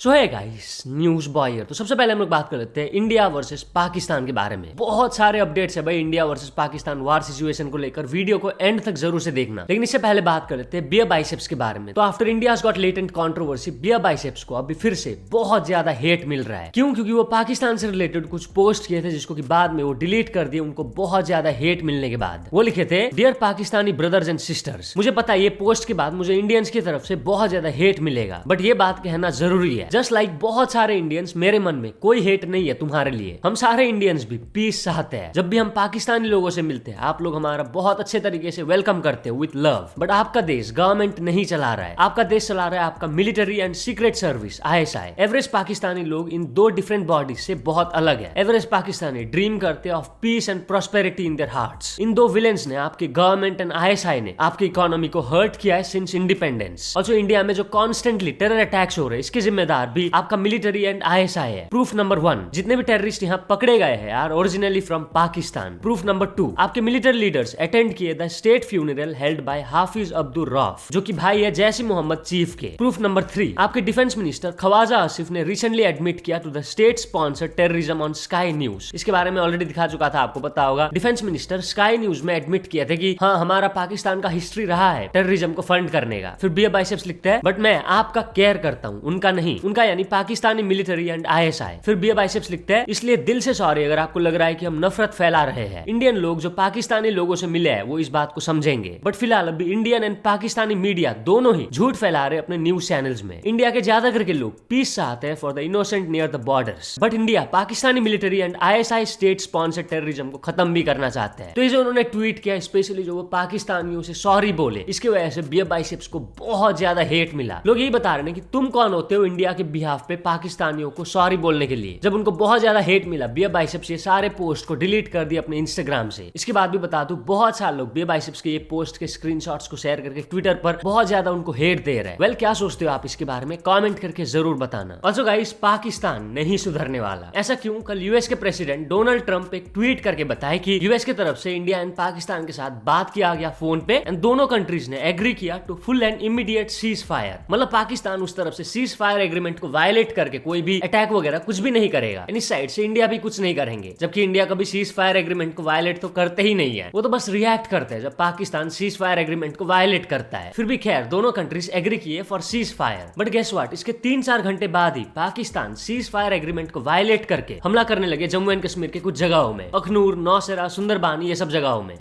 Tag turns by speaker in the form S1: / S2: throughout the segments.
S1: सो है guys, news boy. तो सबसे पहले हम लोग बात कर लेते हैं इंडिया वर्सेस पाकिस्तान के बारे में। बहुत सारे अपडेट्स है भाई इंडिया वर्सेस पाकिस्तान वार सिचुएशन को लेकर। वीडियो को एंड तक जरूर से देखना। लेकिन इससे पहले बात कर लेते हैं बियर बाइसेप्स के बारे में। तो after India got latent controversy, beer biceps को अभी फिर से बहुत ज्यादा हेट मिल रहा है। क्यों? क्योंकि वो पाकिस्तान से रिलेटेड कुछ पोस्ट किए थे जिसको कि बाद में वो डिलीट कर दिए, उनको बहुत ज्यादा हेट मिलने के बाद। वो लिखे थे, dear Pakistani brothers and sisters. मुझे पता है ये पोस्ट के बाद मुझे इंडियंस की तरफ से बहुत ज्यादा हेट मिलेगा, बट ये बात कहना जरूरी है। जस्ट लाइक बहुत सारे इंडियंस, मेरे मन में कोई हेट नहीं है तुम्हारे लिए। हम सारे इंडियंस भी पीस चाहते हैं। जब भी हम पाकिस्तानी लोगों से मिलते हैं, आप लोग हमारा बहुत अच्छे तरीके से वेलकम करते हैं विद लव। बट आपका देश गवर्नमेंट नहीं चला रहा है, आपका देश चला रहा है आपका military and secret service ISI। Average Pakistani लोग इन दो डिफरेंट बॉडीज से बहुत अलग है। एवरेज पाकिस्तानी ड्रीम करते हैं of peace and prosperity in their hearts. इन दो विलेंस ने, आपकी गवर्नमेंट एंड ISI ने, आपकी इकोनॉमी को हर्ट किया है सिंस इंडिपेंडेंस। और जो इंडिया में जो कॉन्स्टेंटली टेरर अटैक्स हो रहे हैं, इसके जिम्मेदार भी आपका मिलिट्री एंड ISI है। प्रूफ नंबर 1, जितने भी टेररिस्ट यहाँ पकड़े गए हैं are originally from Pakistan. Proof number 2, आपके मिलिट्री लीडर्स अटेंड किए the state funeral held by Hafiz Abdul Rauf, जो कि भाई है जैश ए मोहम्मद चीफ के। प्रूफ नंबर 3, आपके डिफेंस मिनिस्टर ख्वाजा आसिफ ने रिसेंटली एडमिट किया to the state sponsored terrorism on Sky News. इसके बारे में ऑलरेडी दिखा चुका था, आपको पता होगा। डिफेंस मिनिस्टर स्काई न्यूज में एडमिट किया था कि हाँ, हमारा पाकिस्तान का हिस्ट्री रहा है टेररिज्म को फंड करने का। फिर बियर बाइसेप्स लिखता है, बट मैं आपका केयर करता हूँ, उनका नहीं। उनका यानी पाकिस्तानी मिलिट्री एंड ISI। फिर बियर बाइसेप्स लिखता है, इसलिए दिल से सॉरी अगर आपको लग रहा है कि हम नफरत फैला रहे हैं। इंडियन लोग जो पाकिस्तानी लोगों से मिले हैं वो इस बात को समझेंगे। बट फिलहाल अभी इंडियन एंड पाकिस्तानी मीडिया दोनों ही झूठ फैला रहे अपने न्यूज चैनल्स में। इंडिया के ज्यादा करके लोग पीस चाहते हैं for the innocent near the borders, but India Pakistani military and ISI state sponsored terrorism को खत्म भी करना चाहते हैं। तो ये जो उन्होंने ट्वीट किया, स्पेशली जो वो पाकिस्तानियों से सॉरी बोले, इसकी वजह से बियर बाइसेप्स को बहुत ज्यादा हेट मिला। लोग यही बता रहे हैं कि तुम कौन होते हो इंडिया के बिहाफ पे पाकिस्तानियों को सॉरी बोलने के लिए। जब उनको बहुत ज्यादा हेट मिला, बियर बाइसेप्स ये सारे पोस्ट को डिलीट कर दिया अपने इंस्टाग्राम से। इसके बाद भी बता दूं, बहुत सारे लोग बियर बाइसेप्स के ये पोस्ट के स्क्रीनशॉट्स को शेयर करके ट्विटर पर बहुत ज्यादा उनको हेट दे रहे हैं। वेल, क्या सोचते हो आप इसके बारे में? कमेंट करके जरूर बताना। ऑल्सो गाइस, पाकिस्तान नहीं सुधरने वाला। ऐसा क्यों? कल यूएस के प्रेसिडेंट डोनाल्ड ट्रंप एक ट्वीट करके बताए कि यूएस की तरफ से इंडिया एंड पाकिस्तान के साथ बात किया गया फोन पे, एंड दोनों कंट्रीज ने एग्री किया to full and immediate ceasefire. मतलब पाकिस्तान उस तरफ से सीज फायर एग्रीमेंट को वायलेट करके कोई भी अटैक वगैरह कुछ भी नहीं करेगा। इस साइड से इंडिया भी कुछ नहीं करेंगे, जबकि इंडिया कभी सीज फायर एग्रीमेंट को वायलेट तो करते ही नहीं है। वो तो बस रिएक्ट करते हैं जब पाकिस्तान सीज फायर एग्रीमेंट को वायलेट करता है। फिर भी खैर, दोनों कंट्रीज एग्री किए for ceasefire. But guess what, इसके 3-4 घंटे बाद ही पाकिस्तान सीज फायर एग्रीमेंट को वायलेट करके हमला करने लगे जम्मू एंड कश्मीर के कुछ जगहों में, अखनूर, नौशेरा, सुंदरबानी, ये सब जगहों में।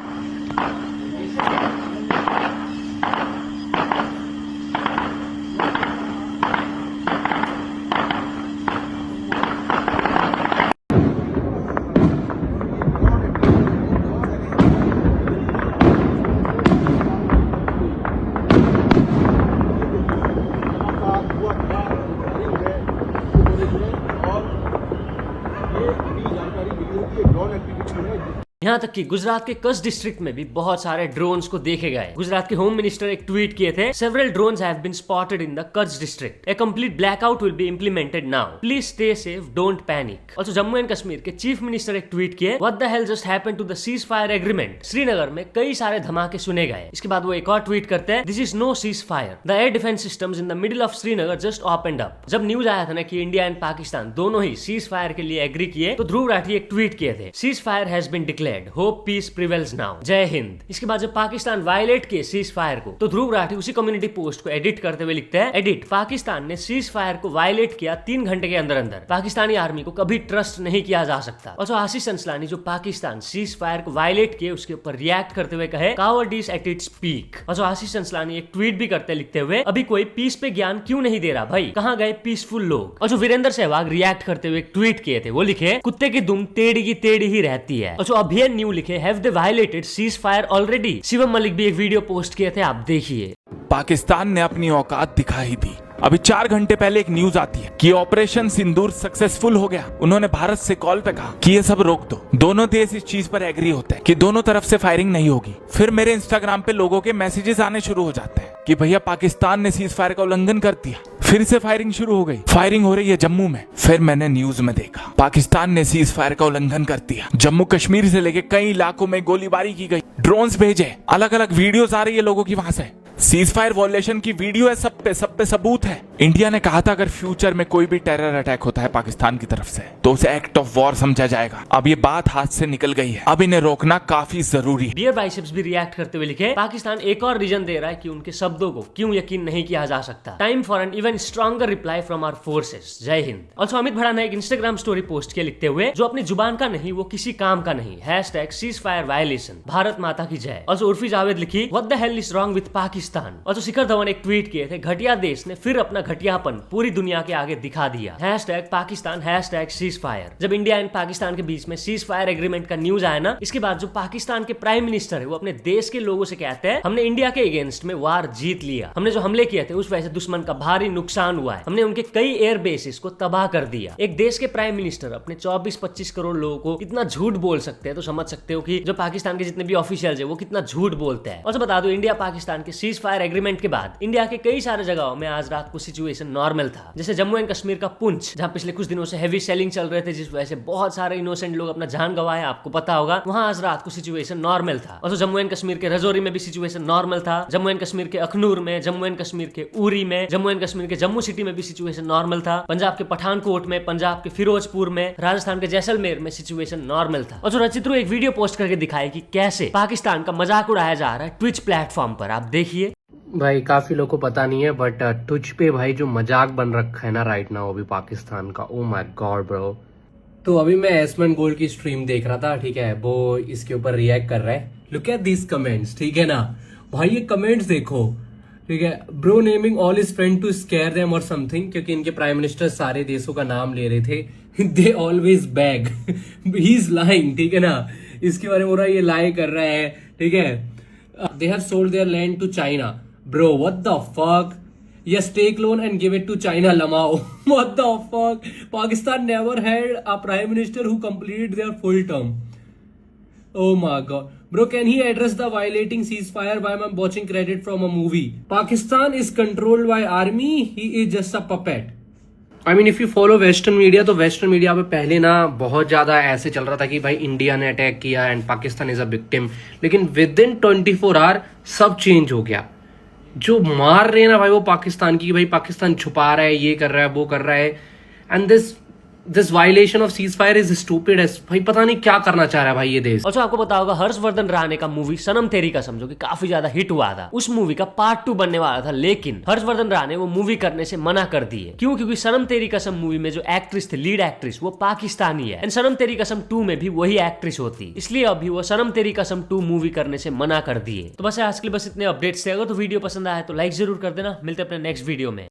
S1: यहाँ तक कि गुजरात के कच्छ डिस्ट्रिक्ट में भी बहुत सारे ड्रोन्स को देखे गए। गुजरात के होम मिनिस्टर एक ट्वीट किए थे, several drones have been spotted in the Kutch district, a complete blackout will be implemented now, please stay safe, don't panic. Also Jammu and Kashmir के चीफ मिनिस्टर एक ट्वीट किए, what the hell just happened to the ceasefire agreement, Srinagar में कई सारे धमाके सुने गए। इसके बाद वो एक और ट्वीट करते हैं, this is no ceasefire, the air defence systems in the middle of Srinagar just opened up. जब न्यूज आया था ना कि इंडिया एंड पाकिस्तान दोनों ही सीज फायर के लिए एग्री किए, तो ध्रुव राठी एक ट्वीट किए थे, ceasefire has been declared, hope peace prevails now, जय हिंद। इसके बाद जब पाकिस्तान वायलेट किए सीज फायर को, तो ध्रुव राठी उसी कम्युनिटी पोस्ट को एडिट करते हुए लिखते हैं, एडिट, पाकिस्तान ने सीज फायर को वायलेट किया 3 घंटे के अंदर अंदर, पाकिस्तानी आर्मी को कभी ट्रस्ट नहीं किया जा सकता। और जो आशीष अंसलानी जो पाकिस्तान सीज फायर को वायलेट किए उसके ऊपर रिएक्ट करते हुए कहे, कावर्डिस एट इट्स पीक। और जो आशीष अंसलानी एक ट्वीट भी करते लिखते हुए, अभी कोई पीस पे ज्ञान क्यों नहीं दे रहा भाई, कहाँ गए पीसफुल लोग। और जो वीरेंद्र सहवाग रिएक्ट करते हुए एक ट्वीट किए थे, वो लिखे, कुत्ते की दुम टेढ़ी की टेढ़ी ही रहती है। और जो अभियान न्यू लिखे, have they violated cease fire already. Shivam Malik भी एक वीडियो पोस्ट किए थे, आप देखिए।
S2: पाकिस्तान ने अपनी औकात दिखा ही दी। अभी 4 घंटे पहले एक न्यूज आती है कि ऑपरेशन सिंदूर सक्सेसफुल हो गया। उन्होंने भारत से कॉल पे कहा कि ये सब रोक दो। दोनों देश इस चीज पर एग्री होते हैं कि दोनों तरफ से फायरिंग नहीं होगी। फिर मेरे इंस्टाग्राम पे लोगों के मैसेजेस आने शुरू हो जाते हैं कि भैया पाकिस्तान ने सीज फायर का उल्लंघन कर दिया, फिर से फायरिंग शुरू हो गई। फायरिंग हो रही है जम्मू में। फिर मैंने न्यूज में देखा पाकिस्तान ने सीज फायर का उल्लंघन कर दिया। जम्मू कश्मीर से लेके कई इलाकों में गोलीबारी की गई, ड्रोन्स भेजे, अलग अलग वीडियोस आ रही है लोगों की वहां से। सीज फायर वॉयलेशन की वीडियो है, सब पे सबूत है। इंडिया ने कहा था अगर फ्यूचर में कोई भी टेरर अटैक होता है पाकिस्तान की तरफ से तो उसे एक्ट ऑफ वॉर समझा जाएगा। अब ये बात हाथ से निकल गई है, अब इन्हें रोकना काफी जरूरी है।
S1: बियर बाइसेप्स भी रिएक्ट करते हुए लिखे, पाकिस्तान एक और रीजन दे रहा है कि उनके शब्दों को क्यों यकीन नहीं किया जा सकता। Time for an even stronger reply from our forces. जय हिंद। ऑल्सो अमित भड़ा ने एक इंस्टाग्राम स्टोरी पोस्ट किया लिखते हुए, जो अपनी जुबान का नहीं वो किसी काम का नहीं, #ceasefire violation, भारत माता की जय। ऑल्सो उर्फी जावेद लिखी, what the hell is wrong with Pakistan. Also Shikhar Dhawan एक ट्वीट किए थे, घटिया देश ने फिर अपना घटियापन पूरी दुनिया के आगे दिखा दिया। #पाकिस्तान #ceasefire। जब इंडिया एंड पाकिस्तान के बीच में सीज फायर एग्रीमेंट का न्यूज आया ना, इसके बाद जो पाकिस्तान के प्राइम मिनिस्टर है वो अपने देश के लोगों से कहते हैं, हमने इंडिया के अगेंस्ट में वार जीत लिया, हमने जो हमले किए थे उस वजह से दुश्मन का भारी नुकसान हुआ है, हमने उनके कई एयर बेसिस को तबाह कर दिया। एक देश के प्राइम मिनिस्टर अपने 24-25 करोड़ लोगों को कितना झूठ बोल सकते हैं, तो समझ सकते हो कि जो पाकिस्तान के जितने भी ऑफिशियल्स है वो कितना झूठ बोलते हैं। और बता दो, इंडिया पाकिस्तान के सीज फायर एग्रीमेंट के बाद इंडिया के कई सारे जगहों में आज रात को सिचुएशन नॉर्मल था। जैसे जम्मू एंड कश्मीर का पुंछ, जहां पिछले कुछ दिनों से हेवी सेलिंग चल रहे थे जिस वजह से बहुत सारे इनोसेंट लोग अपना जान गंवाए, आपको पता होगा, वहां आज रात को सिचुएशन नॉर्मल था। और जम्मू एंड कश्मीर के रजौरी में भी सिचुएशन नॉर्मल था, जम्मू एंड कश्मीर के अखनूर में, जम्मू एंड कश्मीर के उरी में, जम्मू एंड कश्मीर के जम्मू सिटी में भी सिचुएशन नॉर्मल था, पंजाब के पठानकोट में, पंजाब के फिरोजपुर में, राजस्थान के जैसलमेर में सिचुएशन नॉर्मल था। और जो रचित्रो एक वीडियो पोस्ट करके दिखाए कि कैसे पाकिस्तान का मजाक उड़ाया जा रहा है ट्विच प्लेटफॉर्म पर, आप देखिए।
S3: भाई काफी लोग को पता नहीं है बट ट्विच पे भाई जो मजाक बन रखा है ना राइट नाउ अभी पाकिस्तान का, ओ माय गॉड ब्रो। तो अभी मैं एसमन गोल्ड की स्ट्रीम देख रहा था, ठीक है, वो इसके ऊपर रिएक्ट कर रहा है। लुक एट दिस कमेंट्स, ठीक है ना भाई, ये कमेंट्स देखो, ठीक है। Bro naming all his friend to scare them और समथिंग, क्योंकि इनके प्राइम मिनिस्टर सारे देशों का नाम ले रहे थे। They always bag, he is lying, ठीक है ना, इसके बारे में हो रहा है, ये लाई कर रहा है, ठीक है। They have sold their land to China. Bro, what the fuck? Yes, take loan and give it to China, Lamao. What the fuck? Pakistan never had a prime minister who completed their full term. Oh my god. Bro, can he address the violating ceasefire while I'm watching credit from a movie? Pakistan is controlled by army. He is just a puppet. I mean, if you follow western media, तो western media पे पहले ना बहुत ज्यादा ऐसे चल रहा था कि भाई इंडिया ने अटैक किया and Pakistan is a victim, लेकिन विद इन 24 आवर सब चेंज हो गया। जो मार रहे हैं ना भाई वो पाकिस्तान की, भाई पाकिस्तान छुपा रहा है, ये कर रहा है, वो कर रहा है, and this violation of cease fire is stupid. भाई पता नहीं क्या करना चाह रहा है भाई ये देश।
S1: और आपको पता होगा हर्षवर्धन राणे का मूवी सनम तेरी कसम, जो कि काफी ज्यादा हिट हुआ था, उस मूवी का पार्ट 2 बनने वाला था, लेकिन हर्षवर्धन राणे वो मूवी करने से मना कर दिए। क्यों? क्योंकि सनम तेरी कसम मूवी में जो एक्ट्रेस थी, लीड एक्ट्रेस, वो पाकिस्तानी है, एंड सनम तेरी कसम 2 में भी वही एक्ट्रेस होती, इसलिए अभी वो सनम तेरी कसम 2 मूवी करने से मना कर दिए। तो बस आज के लिए बस इतने अपडेट्स थे। अगर तो वीडियो पसंद आया तो लाइक जरूर कर देना। मिलते हैं अपने नेक्स्ट वीडियो में।